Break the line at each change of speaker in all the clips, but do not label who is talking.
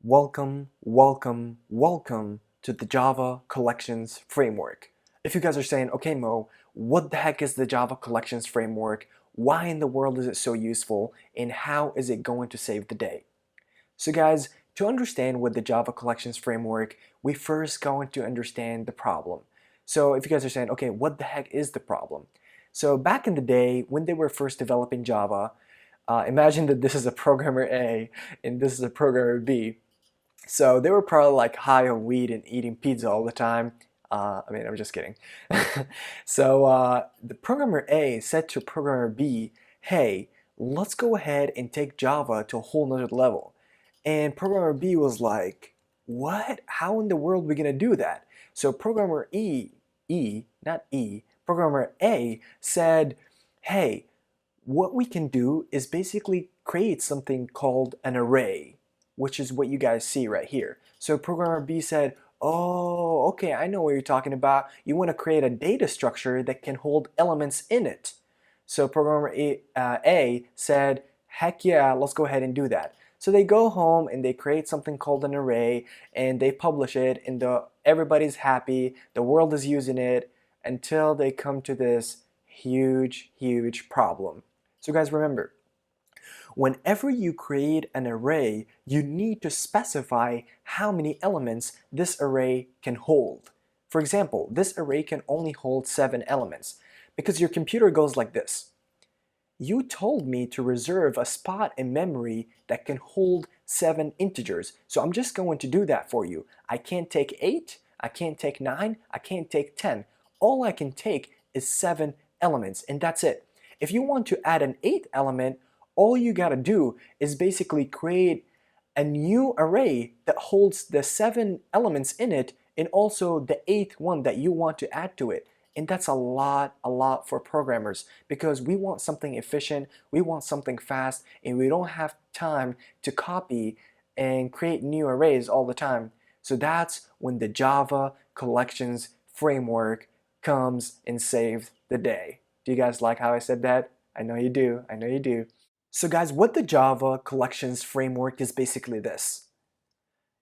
Welcome to the Java Collections Framework. If you guys are saying, okay Mo, what the heck is the Java Collections Framework? Why in the world is it so useful? And how is it going to save the day? So guys, to understand what the Java Collections Framework, we first going to understand the problem. So if you guys are saying, okay, what the heck is the problem? So back in the day, when they were first developing Java, imagine that this is a programmer A and this is a programmer B. So they were probably like high on weed and eating pizza all the time. I'm just kidding. So the programmer A said to programmer B, hey, let's go ahead and take Java to a whole nother level. And programmer B was like, what? How in the world are we going to do that? So programmer A said, hey, what we can do is basically create something called an array, which is what you guys see right here. So programmer B said, oh, okay, I know what you're talking about. You want to create a data structure that can hold elements in it. So programmer A said, heck yeah, let's go ahead and do that. So they go home and they create something called an array and they publish it and everybody's happy, the world is using it until they come to this huge problem. So guys, remember, whenever you create an array, you need to specify how many elements this array can hold. For example, this array can only hold 7 elements because your computer goes like this. You told me to reserve a spot in memory that can hold 7 integers, so I'm just going to do that for you. I can't take 8, I can't take 9, I can't take 10. All I can take is 7 elements, and that's it. If you want to add an 8th element, all you gotta do is basically create a new array that holds the 7 elements in it and also the 8th one that you want to add to it. And that's a lot for programmers because we want something efficient, we want something fast, and we don't have time to copy and create new arrays all the time. So that's when the Java Collections Framework comes and saves the day. Do you guys like how I said that? I know you do. I know you do. So guys, what the Java Collections Framework is basically this.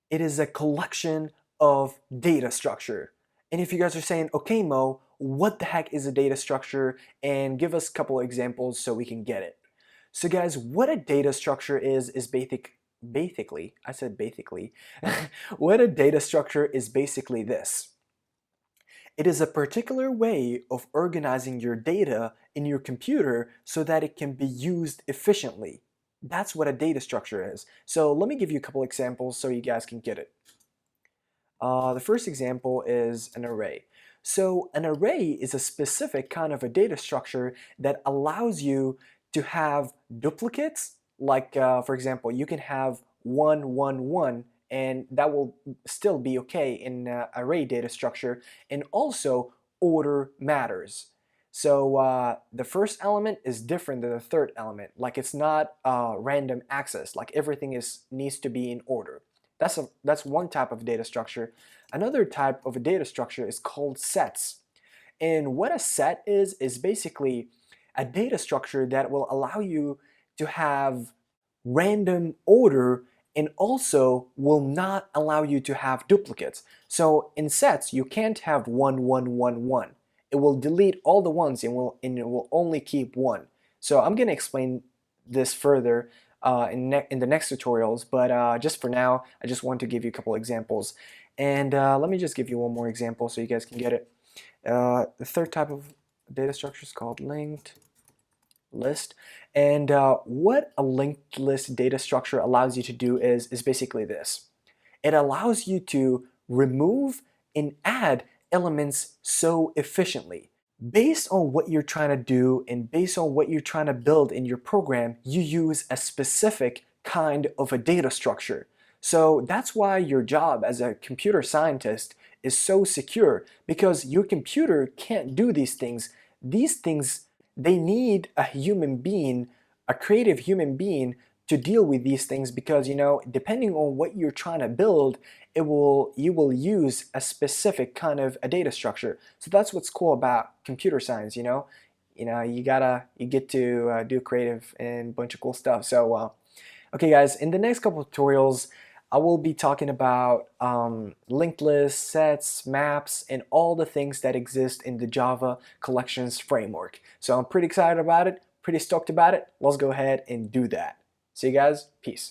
It is a collection of data structure. And if you guys are saying, okay Mo, what the heck is a data structure? And give us a couple of examples so we can get it. So guys, what a data structure is basically, I said basically, what a data structure is basically this. It is a particular way of organizing your data in your computer so that it can be used efficiently. That's what a data structure is. So let me give you a couple examples so you guys can get it. The first example is an array. So an array is a specific kind of a data structure that allows you to have duplicates. Like for example, you can have 1, 1, 1, and that will still be okay in array data structure. And also order matters. So the first element is different than the third element. Like it's not random access. Like everything needs to be in order. That's one type of data structure. Another type of a data structure is called sets. And what a set is basically a data structure that will allow you to have random order and also will not allow you to have duplicates. So in sets, you can't have 1, 1, 1, 1. It will delete all the ones and it will only keep 1. So I'm going to explain this further in the next tutorials, but just for now, I just want to give you a couple examples. And let me just give you one more example so you guys can get it. The third type of data structure is called linked list. And what a linked list data structure allows you to do is basically this. It allows you to remove and add elements so efficiently. Based on what you're trying to do and based on what you're trying to build in your program, you use a specific kind of a data structure. So that's why your job as a computer scientist is so secure, because your computer can't do these things. These things, they need a human being, a creative human being to deal with these things, because depending on what you're trying to build, you will use a specific kind of a data structure. So that's what's cool about computer science. You get to do creative and a bunch of cool stuff. So okay guys, in the next couple of tutorials, I will be talking about linked lists, sets, maps, and all the things that exist in the Java collections framework. So I'm pretty excited about it, pretty stoked about it. Let's go ahead and do that. See you guys. Peace.